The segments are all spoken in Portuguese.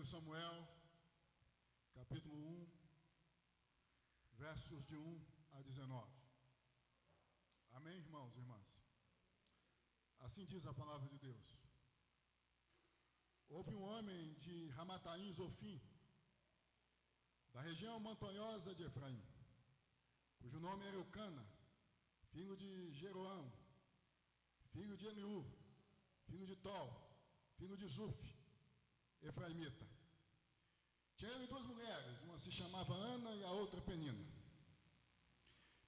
1 Samuel, capítulo 1, versos de 1 a 19. Amém, irmãos e irmãs? Assim diz a palavra de Deus. Houve um homem de Ramataim Zofim, da região montanhosa de Efraim, cujo nome era Eucana, filho de Jeroão, filho de Eliú, filho de Tol, filho de Zuf, efraimita. Tinha ele duas mulheres, uma se chamava Ana e a outra Penina.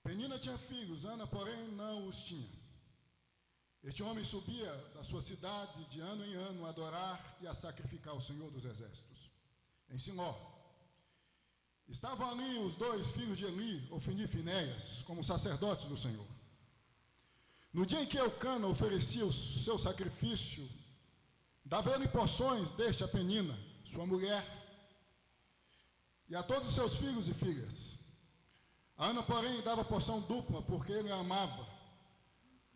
Penina tinha filhos, Ana, porém, não os tinha. Este homem subia da sua cidade de ano em ano a adorar e a sacrificar o Senhor dos Exércitos, em Siló. Estavam ali os dois filhos de Eli, Ofni e Finéias, como sacerdotes do Senhor. No dia em que Eucana oferecia o seu sacrifício, dava ele porções deste a Penina, sua mulher, e a todos os seus filhos e filhas. A Ana, porém, dava porção dupla, porque ele a amava,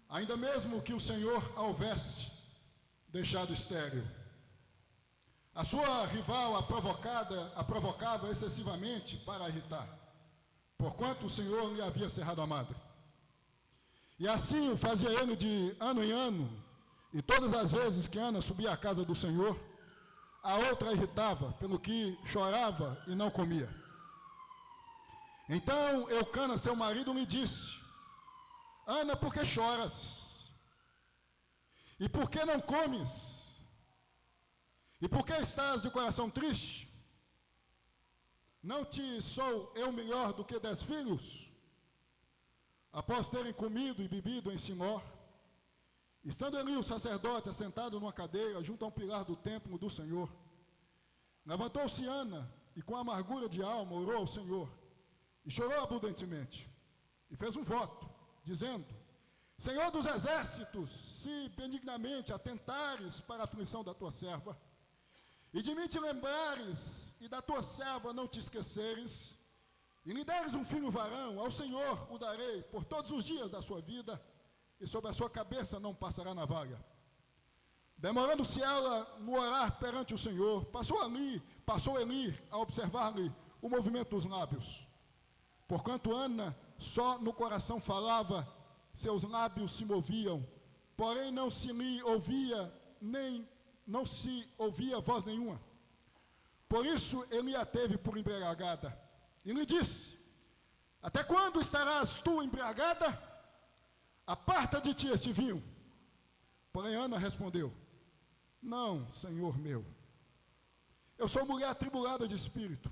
ainda mesmo que o Senhor a houvesse deixado estéril. A sua rival a provocava excessivamente para a irritar, porquanto o Senhor lhe havia cerrado a madre. E assim o fazia ele de ano em ano, e todas as vezes que Ana subia à casa do Senhor, a outra a irritava, pelo que chorava e não comia. Então Eucana, seu marido, lhe disse: Ana, por que choras? E por que não comes? E por que estás de coração triste? Não te sou eu melhor do que 10 filhos? Após terem comido e bebido em Siló, estando ali o sacerdote assentado numa cadeira junto a um pilar do templo do Senhor, levantou-se Ana e com amargura de alma orou ao Senhor e chorou abundantemente e fez um voto, dizendo: Senhor dos exércitos, se benignamente atentares para a aflição da tua serva, e de mim te lembrares, e da tua serva não te esqueceres, e lhe deres um filho varão, ao Senhor o darei por todos os dias da sua vida, e sobre a sua cabeça não passará navalha. Demorando-se ela no orar perante o Senhor, passou Eli a observar-lhe o movimento dos lábios. Porquanto Ana só no coração falava, seus lábios se moviam, porém não se lhe ouvia, não se ouvia voz nenhuma. Por isso Eli a teve por embriagada, e lhe disse: Até quando estarás tu embriagada? Aparta de ti este vinho. Porém Ana respondeu: Não, Senhor meu, eu sou mulher atribulada de espírito,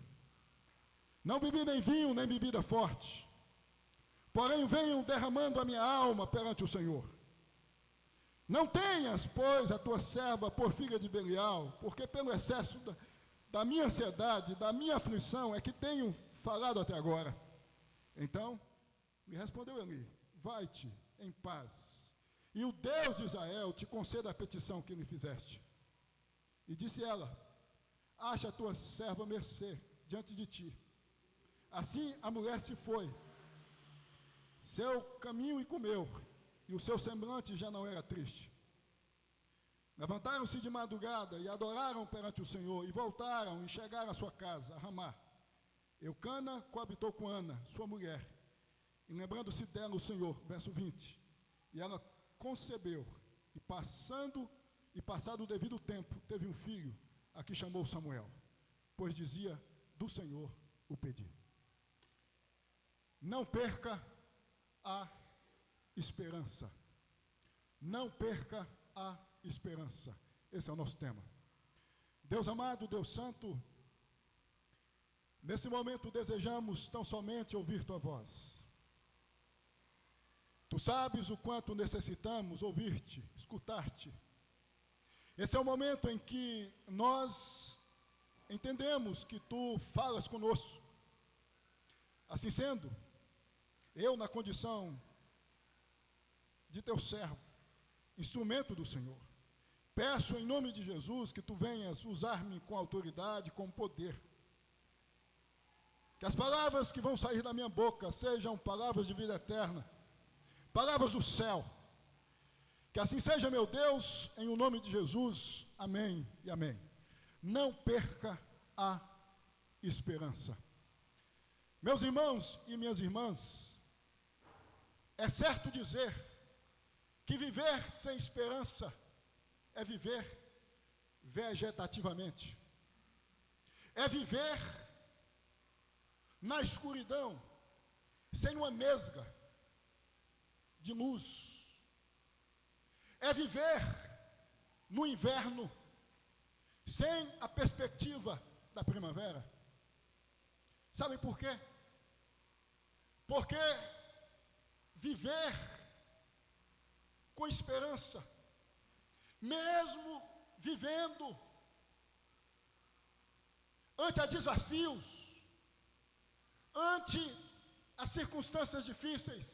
não bebi nem vinho, nem bebida forte, porém venho derramando a minha alma perante o Senhor. Não tenhas, pois, a tua serva por filha de Belial, porque pelo excesso da minha ansiedade, da minha aflição, é que tenho falado até agora. Então me respondeu Eli: Vai-te em paz, e o Deus de Israel te conceda a petição que lhe fizeste. E disse ela: Acha a tua serva mercê diante de ti. Assim a mulher se foi, seu caminho, e comeu, e o seu semblante já não era triste. Levantaram-se de madrugada e adoraram perante o Senhor, e voltaram e chegaram à sua casa, a Ramá. Eucana coabitou com Ana, sua mulher, e lembrando-se dela o Senhor, verso 20, e ela concebeu, e passado o devido tempo, teve um filho, a que chamou Samuel, pois dizia: do Senhor o pedi. Não perca a esperança. Não perca a esperança. Esse é o nosso tema. Deus amado, Deus santo, nesse momento desejamos tão somente ouvir tua voz. Tu sabes o quanto necessitamos ouvir-te, escutar-te. Esse é o momento em que nós entendemos que tu falas conosco. Assim sendo, eu, na condição de teu servo, instrumento do Senhor, peço em nome de Jesus que tu venhas usar-me com autoridade, com poder. Que as palavras que vão sair da minha boca sejam palavras de vida eterna, palavras do céu. Que assim seja, meu Deus, em o nome de Jesus. Amém e amém. Não perca a esperança. Meus irmãos e minhas irmãs, é certo dizer que viver sem esperança é viver vegetativamente. É viver na escuridão, sem uma nesga de luz. É viver no inverno, sem a perspectiva da primavera. Sabem por quê? Porque viver com esperança, mesmo vivendo ante a desafios, ante as circunstâncias difíceis,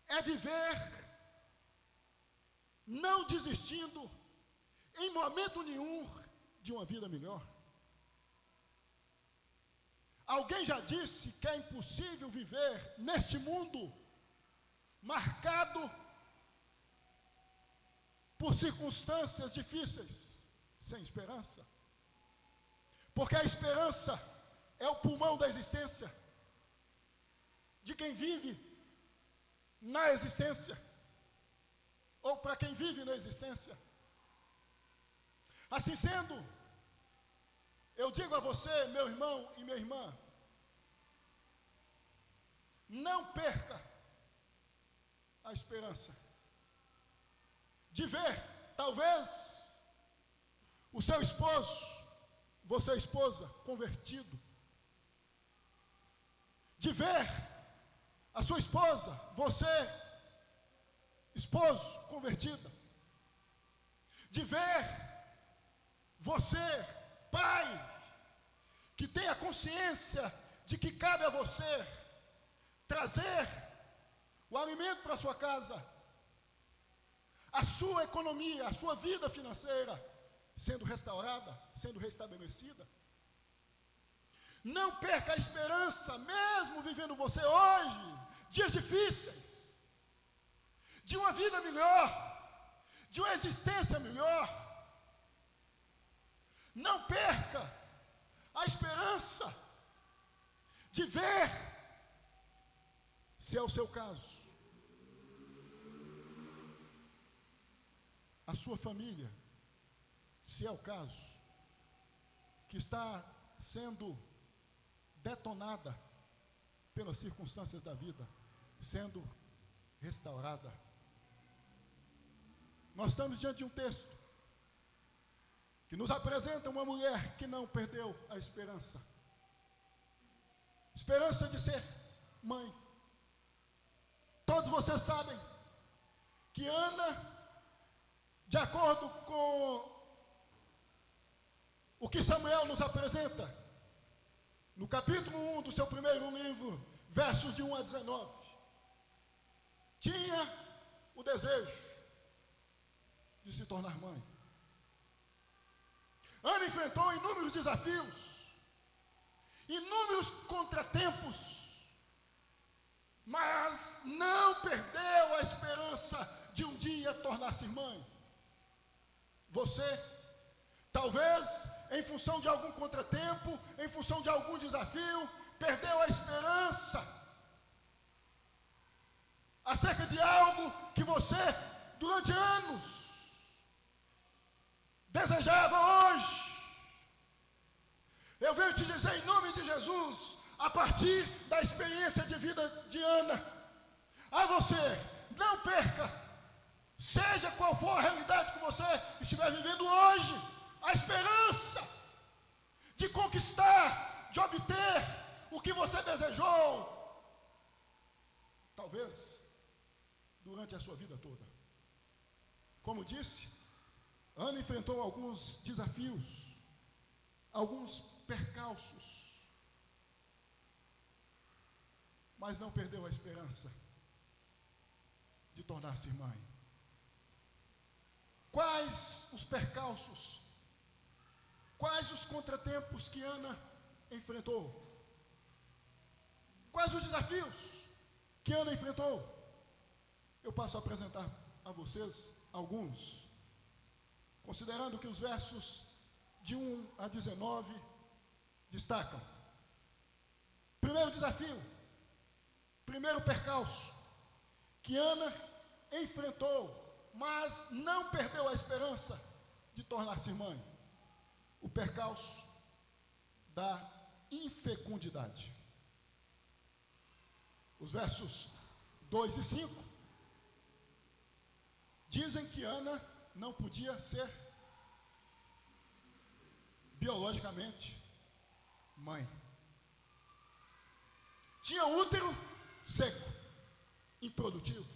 é viver não desistindo em momento nenhum de uma vida melhor. Alguém já disse que é impossível viver neste mundo marcado por circunstâncias difíceis, sem esperança. Porque a esperança é o pulmão da existência, de quem vive na existência, ou para quem vive na existência. Assim sendo, eu digo a você, meu irmão e minha irmã, não perca a esperança de ver, talvez, o seu esposo, você esposa, convertido, de ver a sua esposa, você esposo, convertida, de ver você, pai, que tem a consciência de que cabe a você trazer o alimento para a sua casa, a sua economia, a sua vida financeira sendo restaurada, sendo restabelecida. Não perca a esperança, mesmo vivendo você hoje, dias difíceis, de uma vida melhor, de uma existência melhor. Não perca a esperança de ver, se é o seu caso, a sua família, se é o caso, que está sendo detonada pelas circunstâncias da vida, sendo restaurada. Nós estamos diante de um texto que nos apresenta uma mulher que não perdeu a esperança. Esperança de ser mãe. Todos vocês sabem que Ana, de acordo com o que Samuel nos apresenta, no capítulo 1 do seu primeiro livro, versos de 1 a 19, tinha o desejo de se tornar mãe. Ana enfrentou inúmeros desafios, inúmeros contratempos, mas não perdeu a esperança de um dia tornar-se mãe. Você, talvez, em função de algum contratempo, em função de algum desafio, perdeu a esperança acerca de algo que você, durante anos, desejava hoje. Eu venho te dizer em nome de Jesus, a partir da experiência de vida de Ana, a você, não perca, seja qual for a realidade que você estiver vivendo hoje, a esperança de conquistar, de obter o que você desejou, talvez durante a sua vida toda. Como disse, Ana enfrentou alguns desafios, alguns percalços, mas não perdeu a esperança de tornar-se mãe. Quais os percalços, quais os contratempos que Ana enfrentou? Quais os desafios que Ana enfrentou? Eu passo a apresentar a vocês alguns, considerando que os versos de 1 a 19, destacam. Primeiro desafio, primeiro percalço, que Ana enfrentou, mas não perdeu a esperança de tornar-se mãe. O percalço da infecundidade. Os versos 2 e 5 dizem que Ana não podia ser biologicamente mãe. Tinha útero seco, improdutivo.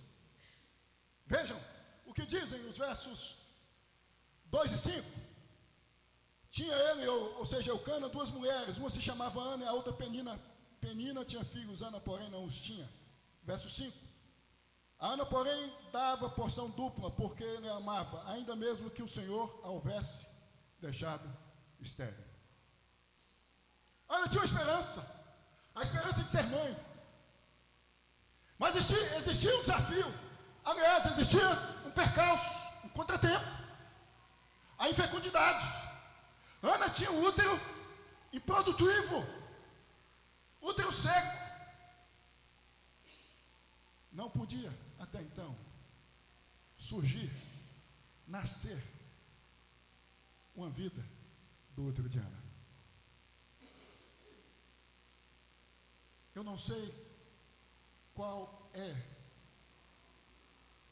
Vejam o que dizem os versos 2 e 5. Tinha ele, ou seja, Eucana, duas mulheres, uma se chamava Ana e a outra Penina. Penina tinha filhos, Ana, porém, não os tinha. Verso 5. A Ana, porém, dava porção dupla, porque ele a amava, ainda mesmo que o Senhor a houvesse deixado estéril. Ana tinha uma esperança, a esperança de ser mãe. Mas existia um desafio, aliás, existia um percalço, um contratempo, a infecundidade. Ana tinha um útero improdutivo, útero seco. Não podia, até então, surgir, nascer uma vida do útero de Ana. Eu não sei qual é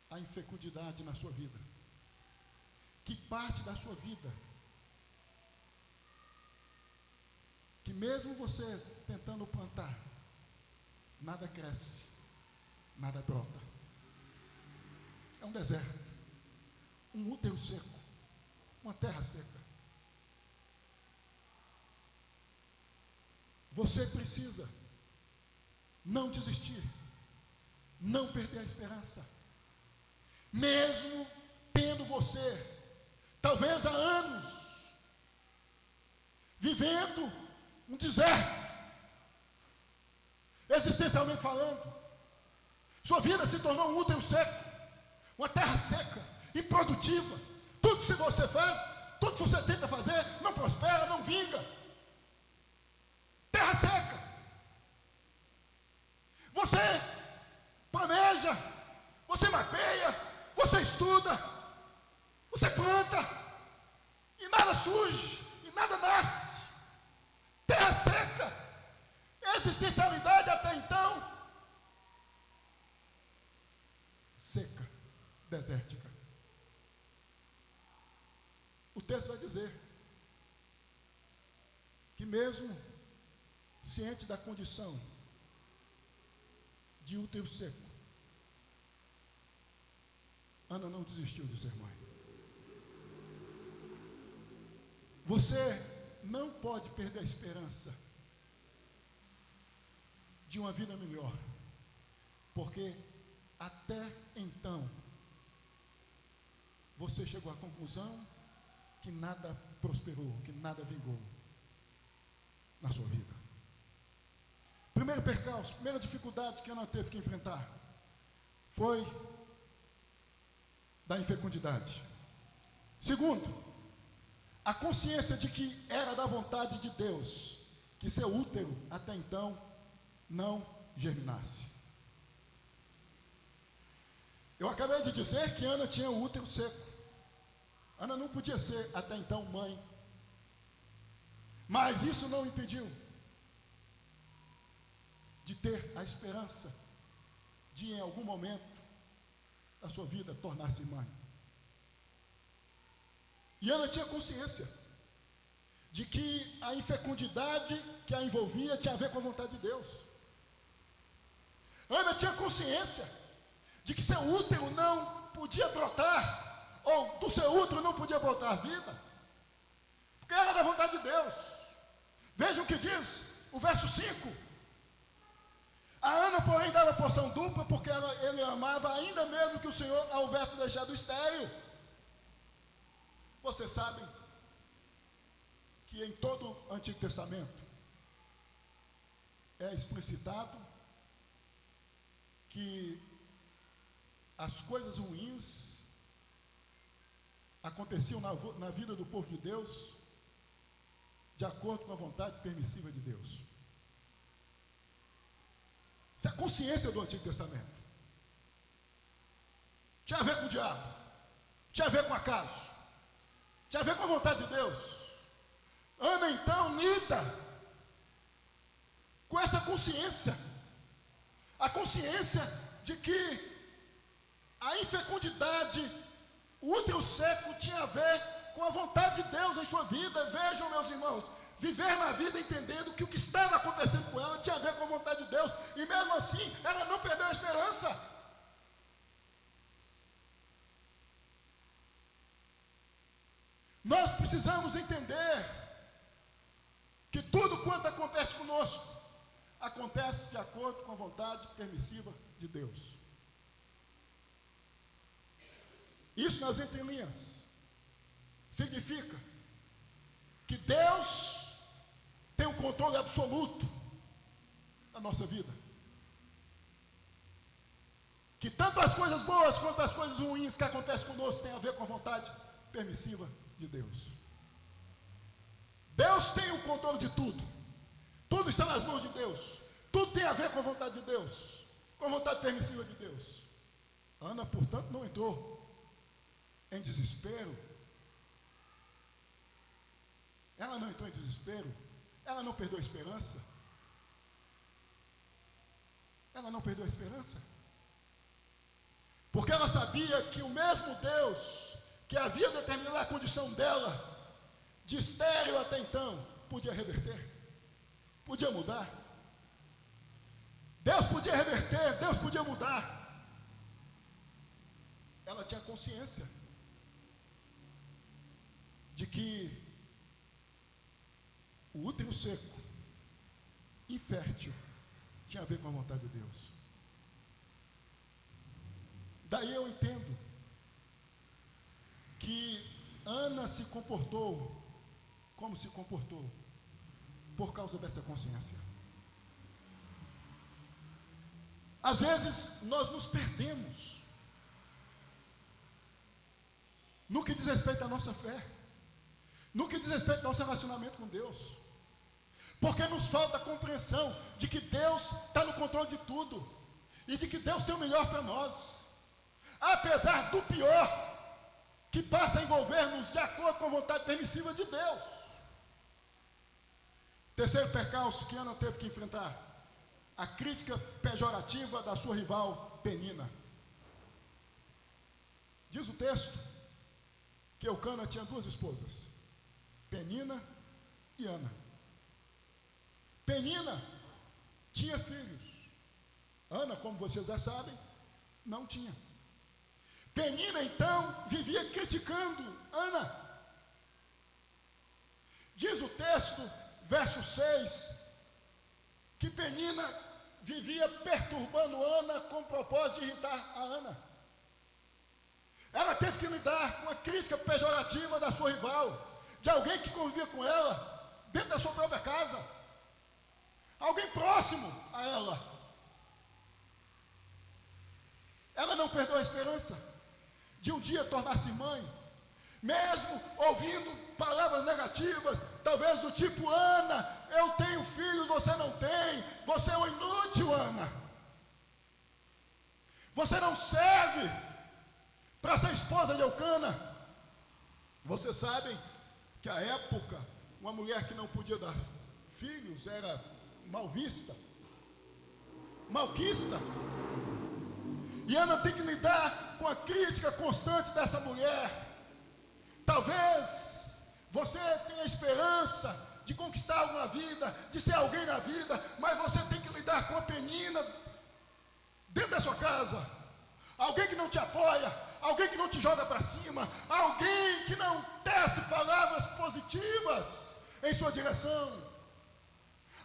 a infecundidade na sua vida. Que parte da sua vida que mesmo você tentando plantar, nada cresce, nada brota. É um deserto, um útero seco, uma terra seca. Você precisa não desistir, não perder a esperança, mesmo tendo você, talvez há anos, vivendo um deserto, existencialmente falando. Sua vida se tornou um útero seco, uma terra seca, improdutiva. Tudo que você faz, tudo que você tenta fazer, não prospera, não vinga. Terra seca. Você planeja, você mapeia, você estuda, você planta, e nada surge, e nada nasce. Terra seca, existencialidade até então, seca, desértica. O texto vai dizer que mesmo ciente da condição de útero seco, Ana não desistiu de ser mãe. Você não pode perder a esperança de uma vida melhor, porque até então você chegou à conclusão que nada prosperou, que nada vingou na sua vida. Primeiro percalço, primeira dificuldade que Ana teve que enfrentar foi da infecundidade. Segundo, a consciência de que era da vontade de Deus que seu útero, até então, não germinasse. Eu acabei de dizer que Ana tinha o útero seco. Ana não podia ser, até então, mãe. Mas isso não impediu de ter a esperança de, em algum momento da sua vida, tornar-se mãe. E Ana tinha consciência de que a infecundidade que a envolvia tinha a ver com a vontade de Deus. Ana tinha consciência de que seu útero não podia brotar, ou do seu útero não podia brotar vida, porque era da vontade de Deus. Vejam o que diz o verso 5. A Ana, porém, dava porção dupla, porque ele amava, ainda mesmo que o Senhor a houvesse deixado estéril. Vocês sabem que em todo o Antigo Testamento é explicitado que as coisas ruins aconteciam na vida do povo de Deus de acordo com a vontade permissiva de Deus. Isso é a consciência do Antigo Testamento. Tinha a ver com o diabo, tinha a ver com acaso, tinha a ver com a vontade de Deus. Ana então lida com essa consciência, a consciência de que a infecundidade, o útero seco tinha a ver com a vontade de Deus em sua vida. Vejam, meus irmãos, viver na vida entendendo que o que estava acontecendo com ela tinha a ver com a vontade de Deus, e mesmo assim ela não perdeu a esperança. Nós precisamos entender que tudo quanto acontece conosco, acontece de acordo com a vontade permissiva de Deus. Isso nas entrelinhas significa que Deus tem o controle absoluto da nossa vida. Que tanto as coisas boas quanto as coisas ruins que acontecem conosco têm a ver com a vontade permissiva de Deus. Deus tem o controle de tudo. Tudo está nas mãos de Deus. Tudo tem a ver com a vontade de Deus, com a vontade permissiva de Deus. Ana, portanto, não entrou em desespero. Ela não entrou em desespero. Ela não perdeu a esperança. Ela não perdeu a esperança. Porque ela sabia que o mesmo Deus que havia determinado a condição dela de estéril até então, podia reverter, podia mudar. Deus podia reverter, Deus podia mudar. Ela tinha consciência de que o útero seco, infértil, tinha a ver com a vontade de Deus. Daí eu entendo que Ana se comportou como se comportou por causa dessa consciência. Às vezes nós nos perdemos no que diz respeito à nossa fé, no que diz respeito ao nosso relacionamento com Deus, porque nos falta a compreensão de que Deus está no controle de tudo e de que Deus tem o melhor para nós, apesar do pior que passa a envolver-nos de acordo com a vontade permissiva de Deus. Terceiro percalço que Ana teve que enfrentar: a crítica pejorativa da sua rival Penina. Diz o texto que Eucana tinha duas esposas, Penina e Ana. Penina tinha filhos. Ana, como vocês já sabem, não tinha. Penina então vivia criticando Ana. Diz o texto, verso 6, que Penina vivia perturbando Ana com o propósito de irritar a Ana. Ela teve que lidar com a crítica pejorativa da sua rival, de alguém que convivia com ela dentro da sua própria casa, alguém próximo a ela. Ela não perdeu a esperança de um dia tornar-se mãe, mesmo ouvindo palavras negativas, talvez do tipo: Ana, eu tenho filhos, você não tem, você é um inútil, Ana, você não serve para ser esposa de Eucana. Vocês sabem que à época, uma mulher que não podia dar filhos era mal vista, malquista. E Ana tem que lidar com a crítica constante dessa mulher. Talvez você tenha esperança de conquistar algo na vida, de ser alguém na vida, mas você tem que lidar com a Penina dentro da sua casa. Alguém que não te apoia, alguém que não te joga para cima, alguém que não tece palavras positivas em sua direção,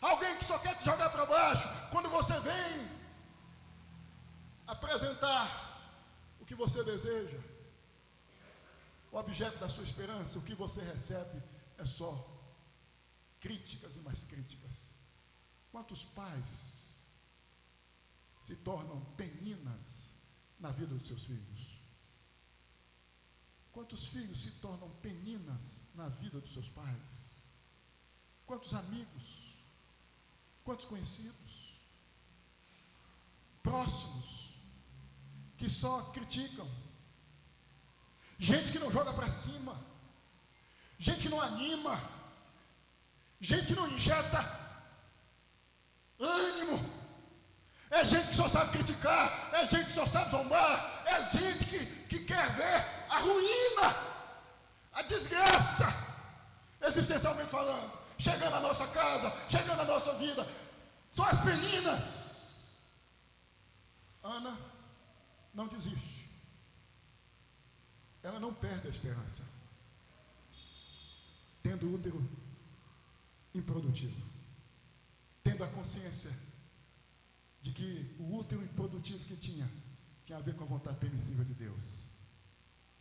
alguém que só quer te jogar para baixo quando você vem apresentar o que você deseja, o objeto da sua esperança. O que você recebe é só críticas e mais críticas. Quantos pais se tornam peninas na vida dos seus filhos? Quantos filhos se tornam peninas na vida dos seus pais? quantos amigos, quantos conhecidos, próximos, que só criticam, gente que não joga para cima, gente que não anima, gente que não injeta ânimo, é gente que só sabe criticar, é gente que só sabe zombar, é gente que quer ver a ruína, a desgraça, existencialmente falando, chegando na nossa casa, chegando na nossa vida. São as meninas. Ana não desiste, ela não perde a esperança, tendo o útero improdutivo, tendo a consciência de que o útero improdutivo que tinha a ver com a vontade permissiva de Deus,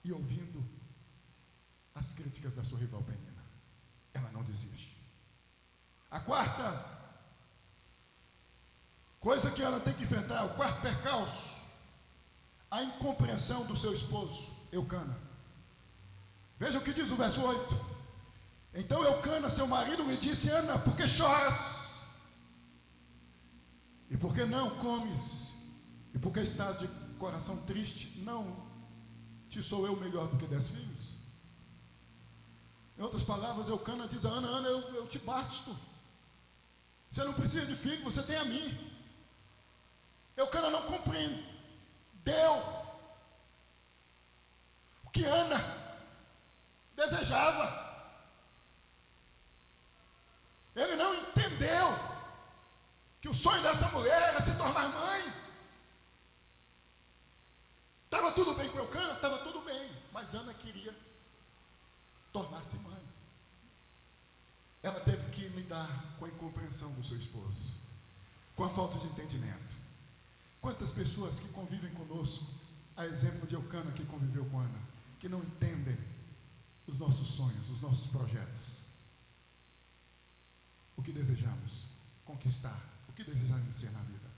e ouvindo as críticas da sua rival Penina, ela não desiste. A quarta coisa que ela tem que enfrentar, o quarto percalço, a incompreensão do seu esposo, Eucana. Veja o que diz o verso 8. Então Eucana, seu marido, lhe disse: Ana, por que choras? E por que não comes? E por que estás de coração triste? Não te sou eu melhor do que 10 filhos? Em outras palavras, Eucana diz a Ana: Ana, eu te basto. Você não precisa de filho, você tem a mim. Eucana não compreendeu o que Ana desejava. Ele não entendeu que o sonho dessa mulher era se tornar mãe. Estava tudo bem com Eucana? Estava tudo bem, mas Ana queria tornar-se mãe. Ela teve que lidar com a incompreensão do seu esposo, com a falta de entendimento. Quantas pessoas que convivem conosco, a exemplo de Eucana que conviveu com Ana, que não entendem os nossos sonhos, os nossos projetos, o que desejamos conquistar, o que desejamos ser na vida.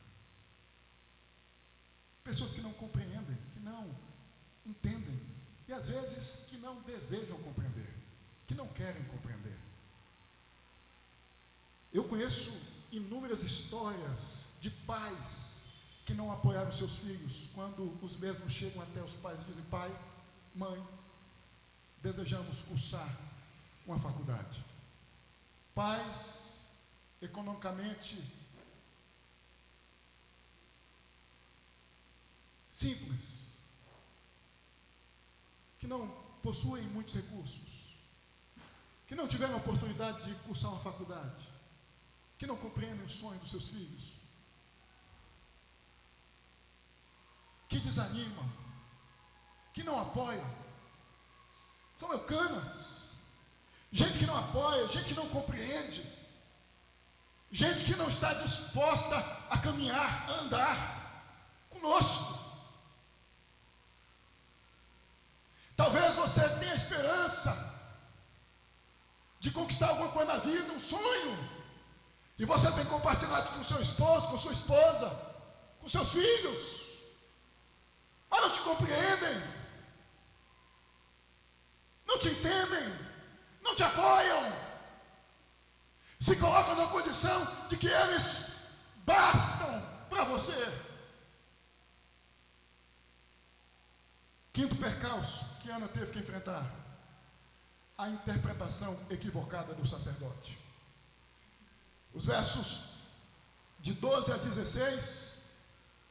Pessoas que não compreendem, que não entendem, e às vezes que não desejam compreender, que não querem compreender. Eu conheço inúmeras histórias de pais que não apoiaram seus filhos, quando os mesmos chegam até os pais e dizem: pai, mãe, desejamos cursar uma faculdade. Pais economicamente simples, que não possuem muitos recursos, que não tiveram a oportunidade de cursar uma faculdade, que não compreendem o sonho dos seus filhos, que desanimam, que não apoiam. São Eucanas, gente que não apoia, gente que não compreende, gente que não está disposta a caminhar, a andar conosco. Talvez você tenha esperança de conquistar alguma coisa na vida, um sonho, e você tem compartilhado com seu esposo, com sua esposa, com seus filhos, mas não te compreendem, não te entendem, não te apoiam, se colocam na condição de que eles bastam para você. Quinto percalço que Ana teve que enfrentar: a interpretação equivocada do sacerdote. Os versos de 12 a 16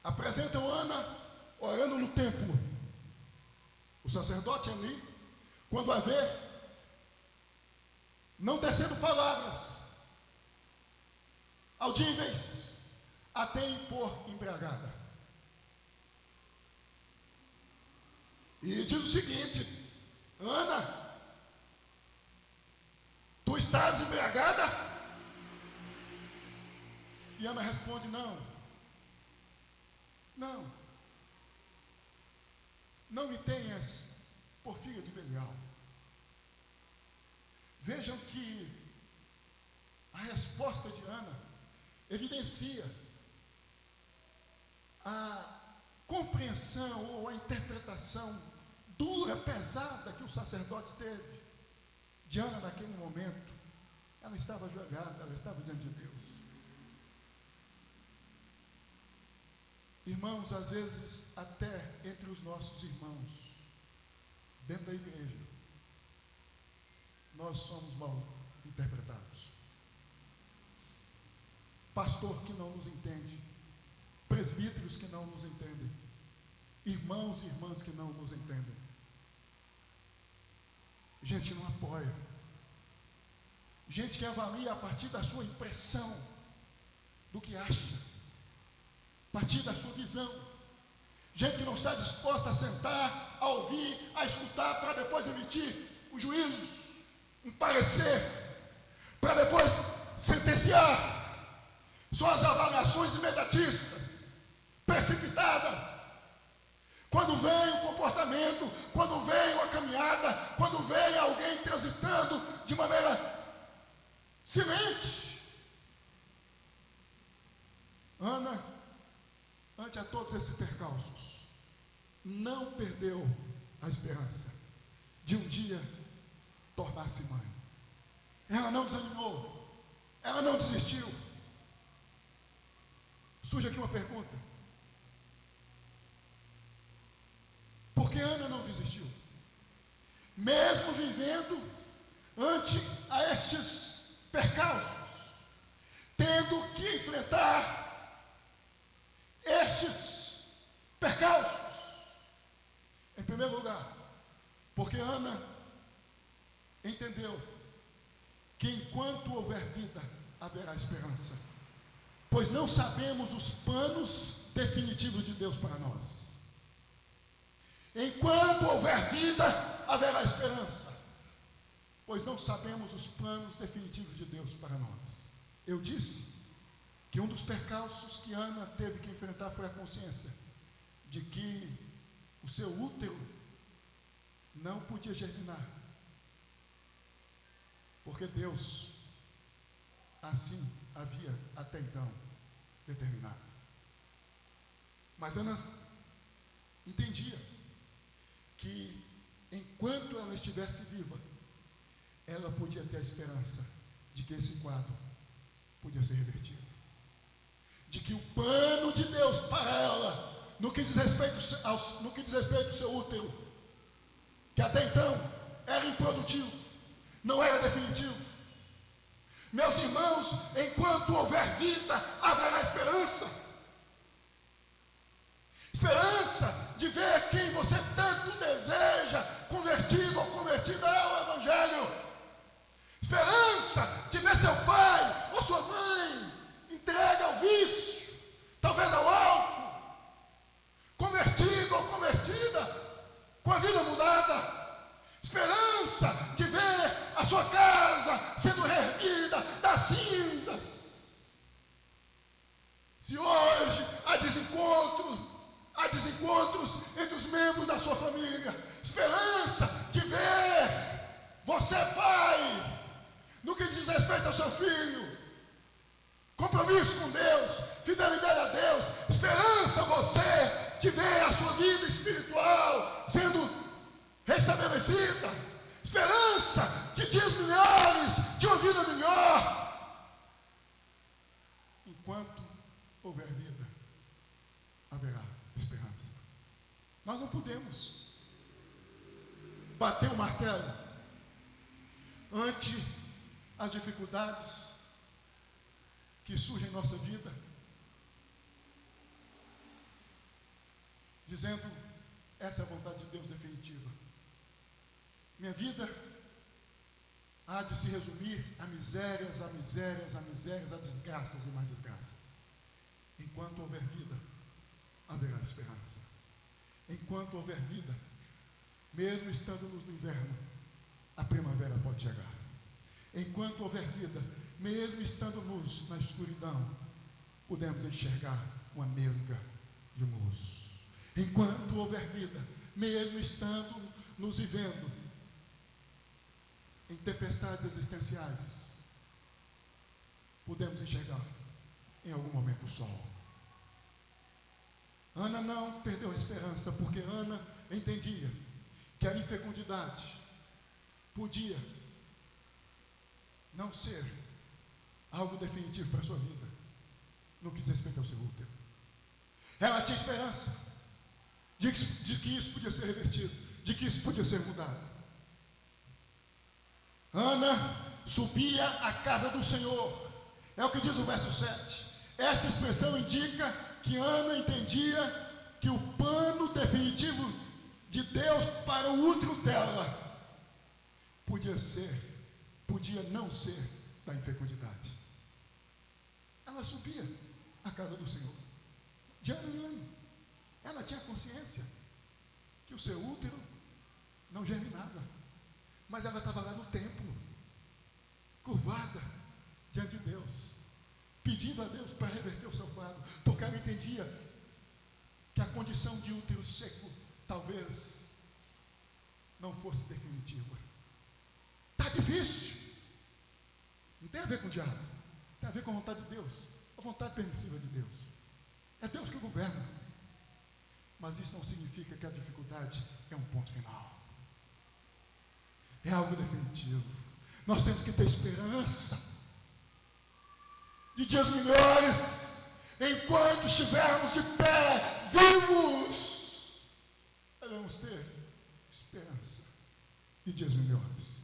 apresentam Ana orando no templo. O sacerdote ali, quando a vê, não tecendo palavras audíveis, a tem por embriagada. E diz o seguinte: Ana, tu estás embriagada? E Ana responde: não, não me tenhas por filha de Belial. Vejam que a resposta de Ana evidencia a compreensão ou a interpretação dura, pesada que o sacerdote teve de Ana naquele momento, Ela estava ajoelhada, ela estava diante de Deus. Irmãos, às vezes, até entre os nossos irmãos, dentro da igreja, nós somos mal interpretados. Pastor que não nos entende, presbíteros que não nos entendem, irmãos e irmãs que não nos entendem. Gente que não apoia, gente que avalia a partir da sua impressão, do que acha, a partir da sua visão, gente que não está disposta a sentar, a ouvir, a escutar, para depois emitir um juízo, um parecer, para depois sentenciar. Suas avaliações imediatistas, precipitadas. Quando vem o comportamento, quando vem a caminhada, quando vem alguém transitando de maneira silente. Ana, ante a todos esses percalços, não perdeu a esperança de um dia tornar-se mãe. Ela não desanimou, ela não desistiu. Surge aqui uma pergunta: por que Ana não desistiu? Mesmo vivendo ante a estes percalços, tendo que enfrentar estes percalços. Em primeiro lugar, porque Ana entendeu que enquanto houver vida, haverá esperança. Pois não sabemos os planos definitivos de Deus para nós. Enquanto houver vida, haverá esperança. Pois não sabemos os planos definitivos de Deus para nós. Eu disse que um dos percalços que Ana teve que enfrentar foi a consciência de que o seu útero não podia germinar. Porque Deus assim havia até então determinado. Mas Ana entendia que enquanto ela estivesse viva, ela podia ter a esperança de que esse quadro podia ser revertido, de que o plano de Deus para ela, no que diz respeito ao seu útero, que até então era improdutivo, não era definitivo. Meus irmãos, enquanto houver vida, haverá esperança. Esperança de ver quem você tanto deseja, convertido ou convertida ao Evangelho. Esperança de ver seu pai ou sua mãe entregue ao vício, talvez ao álcool, convertido ou convertida, com a vida mudada. Esperança de ver a sua casa sendo reerguida das cinzas. Se hoje há desencontros entre os membros da sua família, esperança de ver você, pai, no que diz respeito ao seu filho, compromisso com Deus, fidelidade a Deus, esperança você de ver a sua vida espiritual sendo restabelecida, esperança de dias melhores, de uma vida melhor. Enquanto houver vida, haverá esperança. Nós não podemos bater o martelo ante as dificuldades que surgem em nossa vida, dizendo: essa é a vontade de Deus definitiva. Minha vida há de se resumir a misérias, a desgraças e mais desgraças. Enquanto houver vida, haverá esperança. Enquanto houver vida, mesmo estando no inverno, a primavera pode chegar. Enquanto houver vida, mesmo estando na escuridão, podemos enxergar uma nesga de luz. Enquanto houver vida, mesmo estando nos vivendo em tempestades existenciais, podemos enxergar em algum momento o sol. Ana não perdeu a esperança, porque Ana entendia que a infecundidade podia não ser algo definitivo para a sua vida, no que diz respeito ao seu útero. Ela tinha esperança de que isso podia ser revertido, de que isso podia ser mudado. Ana subia à casa do Senhor, é o que diz o verso 7. Esta expressão indica que Ana entendia que o plano definitivo de Deus para o útero dela podia não ser da infecundidade. Ela subia à casa do Senhor, de ano em ano. Ela tinha consciência que o seu útero não germinava, mas ela estava lá no templo, curvada diante de Deus, pedindo a Deus para reverter o seu quadro, porque ela entendia que a condição de útero seco talvez não fosse definitiva. Está difícil. Não tem a ver com o diabo, tem a ver com a vontade de Deus, a vontade permissiva de Deus. É Deus que governa. Mas isso não significa que a dificuldade é um ponto final. É algo definitivo. Nós temos que ter esperança de dias melhores, enquanto estivermos de pé, vivos. Devemos ter esperança de dias melhores.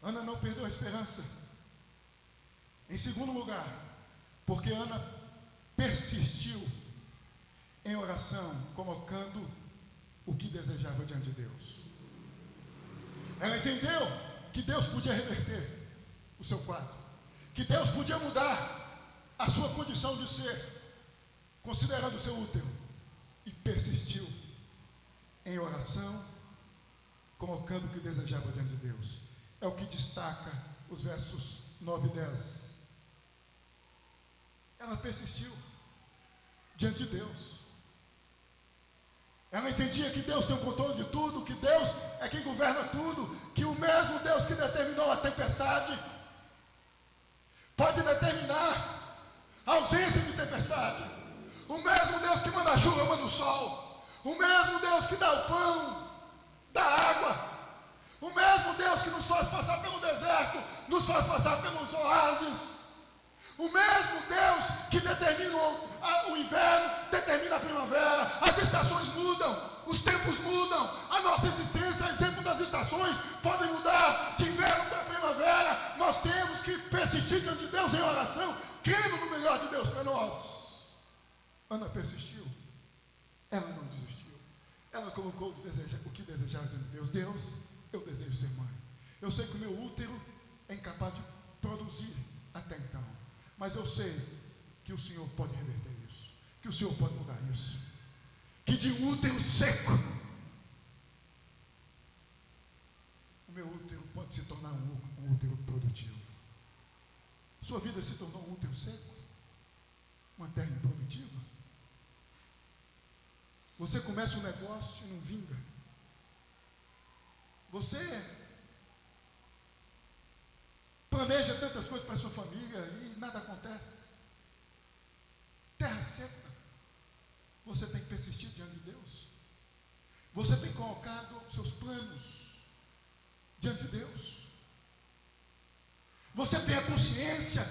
Ana não perdeu a esperança. Em segundo lugar, porque Ana persistiu em oração, colocando o que desejava diante de Deus. Ela entendeu que Deus podia reverter o seu quadro, que Deus podia mudar a sua condição de ser, considerando o seu útero, e persistiu em oração, colocando o que desejava diante de Deus. É o que destaca os versos 9 e 10. Ela persistiu diante de Deus. Ela entendia que Deus tem o controle de tudo, que Deus é quem governa tudo, que o mesmo Deus que determinou a tempestade pode determinar a ausência de tempestade. O mesmo Deus que manda a chuva, manda o sol. O mesmo Deus que dá o pão, dá água. O mesmo Deus que nos faz passar pelo deserto, nos faz passar pelos oásis. O mesmo Deus que determina o inverno, determina a primavera, as estações mudam, os tempos mudam, a nossa existência, exemplo das estações, podem mudar de inverno para primavera. Nós temos que persistir diante de Deus em oração, crendo no melhor de Deus para nós. Ana persistiu, ela não desistiu, ela colocou o que desejava diante de Deus. Deus, eu desejo ser mãe, eu sei que o meu útero é incapaz de produzir até então, mas eu sei que o Senhor pode reverter isso, que o Senhor pode mudar isso, que de um útero seco, o meu útero pode se tornar um útero produtivo. Sua vida se tornou um útero seco, uma terra improdutiva. Você começa um negócio e não vinga. Você planeja tantas coisas para a sua família e nada acontece. Terra seca. Você tem que persistir diante de Deus. Você tem colocado seus planos diante de Deus. Você tem a consciência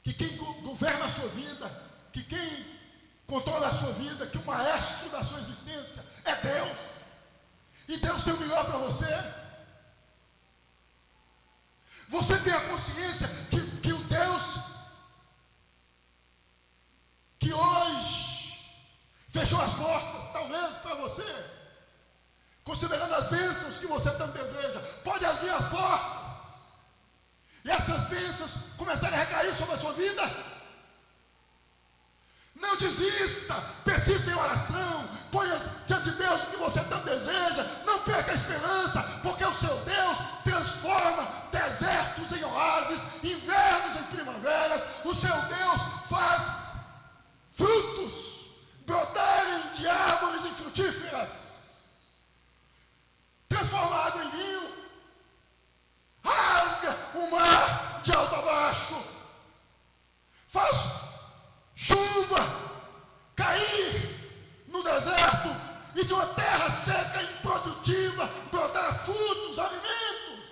que quem governa a sua vida, que quem controla a sua vida, que o maestro da sua existência é Deus. E Deus tem o melhor para você. Você tem a consciência que o Deus que hoje fechou as portas, talvez para você, considerando as bênçãos que você tanto deseja, pode abrir as portas e essas bênçãos começarem a recair sobre a sua vida. Não desista, persista em oração, ponha diante de Deus o que você tanto deseja, não perca a esperança, porque o seu Deus transforma desertos em oásis, invernos em primaveras. O seu Deus faz frutos brotarem de árvores infrutíferas, transforma água em vinho, rasga o mar de alto a baixo, faz chuva cair no deserto e de uma terra seca e improdutiva brotar frutos, alimentos.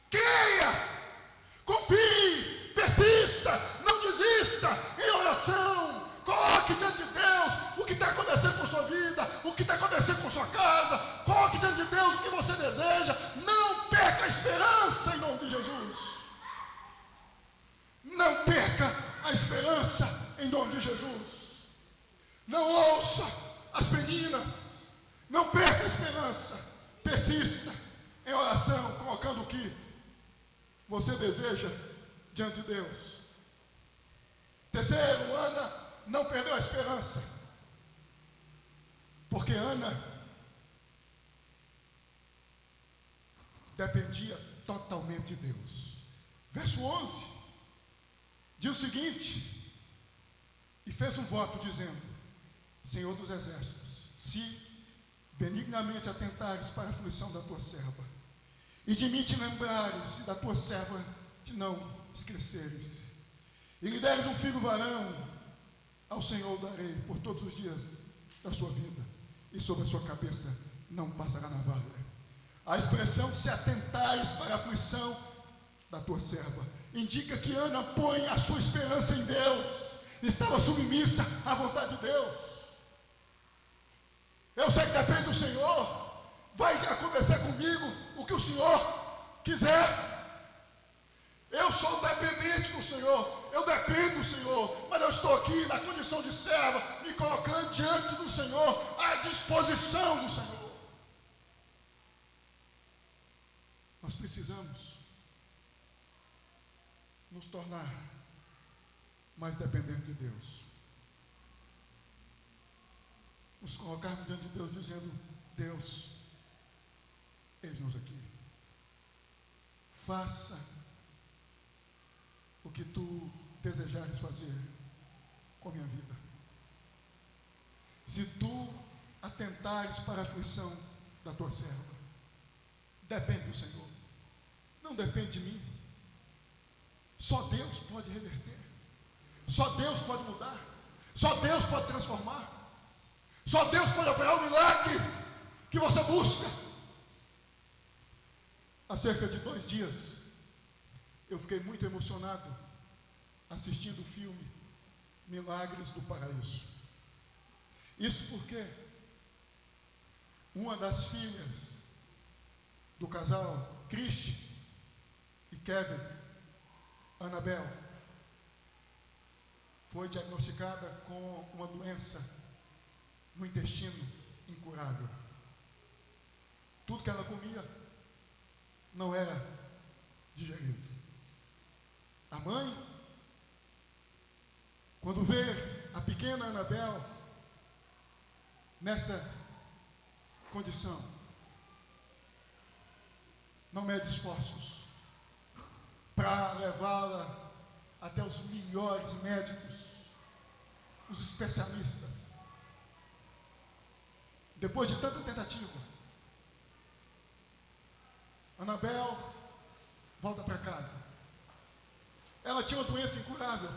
Creia Coloque diante de Deus o que está acontecendo com a sua vida, o que está acontecendo com a sua casa. Coloque diante de Deus o que você deseja. Não perca a esperança em nome de Jesus. Não perca a esperança em nome de Jesus. Não ouça as meninas. Não perca a esperança. Persista em oração, colocando o que você deseja diante de Deus. Terceiro, Ana não perdeu a esperança, porque Ana dependia totalmente de Deus. Verso 11 diz o seguinte: e fez um voto dizendo: Senhor dos exércitos, se benignamente atentares para a aflição da tua serva, e de mim te lembrares, e da tua serva te não esqueceres, e lhe deres um filho varão, ao Senhor darei por todos os dias da sua vida, e sobre a sua cabeça não passará navalha. A expressão se atentares para a aflição da tua serva indica que Ana põe a sua esperança em Deus, estava submissa à vontade de Deus. Eu sei que depende do Senhor, vai acontecer comigo o que o Senhor quiser. Eu sou dependente do Senhor, eu dependo do Senhor, mas eu estou aqui na condição de serva, me colocando diante do Senhor, à disposição do Senhor. Nós precisamos nos tornar mais dependentes de Deus. Nos colocarmos diante de Deus dizendo: Deus, eis-nos aqui. Faça o que tu desejares fazer com a minha vida. Se tu atentares para a aflição da tua serva, depende do Senhor, não depende de mim. Só Deus pode reverter, só Deus pode mudar, só Deus pode transformar, só Deus pode operar o milagre que você busca. Há cerca de 2 dias, eu fiquei muito emocionado assistindo o filme Milagres do Paraíso. Isso porque uma das filhas do casal Cristi e Kevin, Anabel, foi diagnosticada com uma doença no intestino incurável. Tudo que ela comia não era digerido. A mãe, quando vê a pequena Anabel nessa condição, não mede esforços para levá-la até os melhores médicos, os especialistas. Depois de tanta tentativa, Anabel volta para casa. Ela tinha uma doença incurável.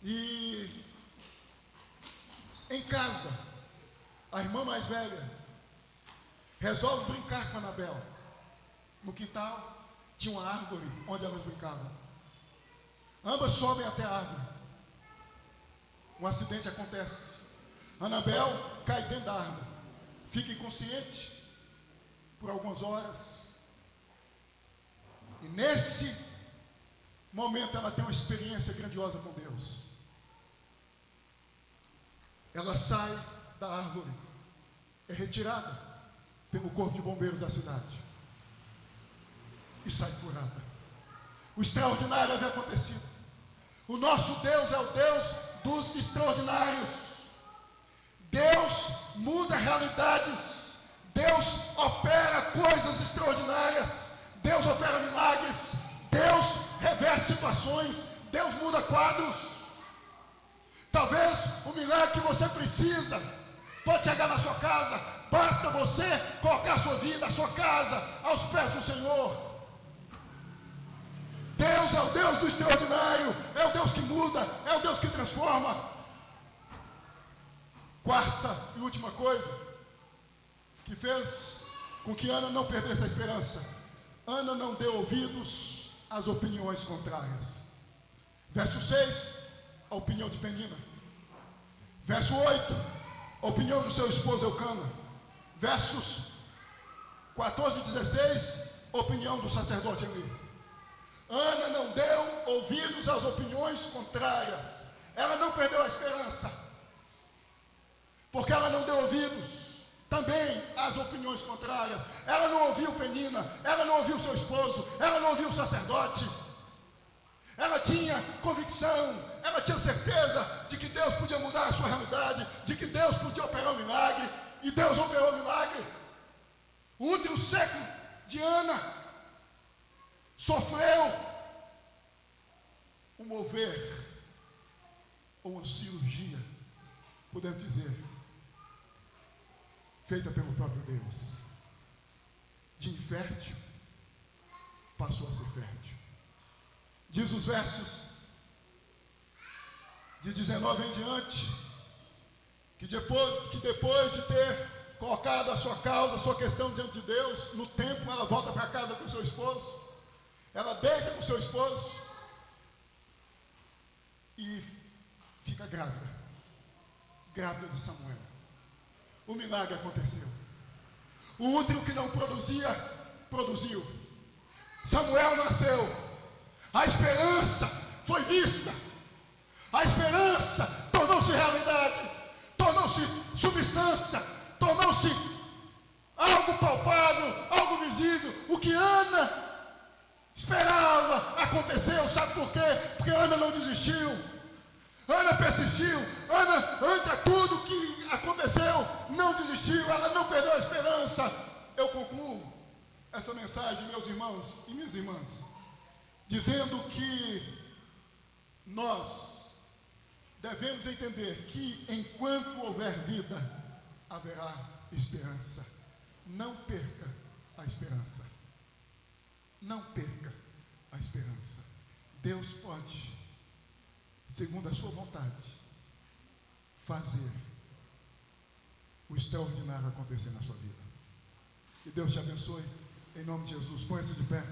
E em casa, a irmã mais velha resolve brincar com a Anabel. No quintal tinha uma árvore onde elas brincavam. Ambas sobem até a árvore. Um acidente acontece. Anabel cai dentro da árvore, fica inconsciente por algumas horas. E nesse momento ela tem uma experiência grandiosa com Deus. Ela sai da árvore, é retirada pelo corpo de bombeiros da cidade e sai curada. O extraordinário havia acontecido. O nosso Deus é o Deus dos extraordinários. Deus muda realidades. Deus opera coisas extraordinárias. Deus opera milagres. Deus reverte situações. Deus muda quadros. Talvez o milagre que você precisa pode chegar na sua casa. Basta você colocar a sua vida, a sua casa aos pés do Senhor. Deus é o Deus do extraordinário, é o Deus que muda, é o Deus que transforma. Quarta e última coisa que fez com que Ana não perdesse a esperança: Ana não deu ouvidos às opiniões contrárias. Verso 6 a opinião de Penina. Verso 8, a opinião do seu esposo Eucana. Versos 14 e 16, opinião do sacerdote Eli. Ana não deu ouvidos às opiniões contrárias. Ela não perdeu a esperança, porque ela não deu ouvidos também às opiniões contrárias. Ela não ouviu Penina, ela não ouviu seu esposo, ela não ouviu o sacerdote. Ela tinha convicção, ela tinha certeza de que Deus podia mudar a sua realidade, de que Deus podia operar um milagre, e Deus operou o milagre. O último século de Ana sofreu um mover, ou uma cirurgia, podemos dizer, feita pelo próprio Deus. De infértil, passou a ser fértil. Diz os versos de 19 em diante, que depois de ter colocado a sua causa, a sua questão diante de Deus, no tempo ela volta para casa com seu esposo, ela deita com seu esposo e fica grávida de Samuel. O milagre aconteceu. O útero que não produzia, produziu. Samuel nasceu. A esperança foi vista. A esperança tornou-se realidade, tornou-se substância, tornou-se algo palpável, algo visível. O que Ana esperava aconteceu. Sabe por quê? Porque Ana não desistiu. Ana persistiu. Ana, ante a tudo que aconteceu, não desistiu. Ela não perdeu a esperança. Eu concluo essa mensagem, meus irmãos e minhas irmãs, dizendo que nós devemos entender que enquanto houver vida, haverá esperança. Não perca a esperança. Não perca a esperança. Deus pode, segundo a sua vontade, fazer o extraordinário acontecer na sua vida. Que Deus te abençoe, em nome de Jesus. Põe-se de pé.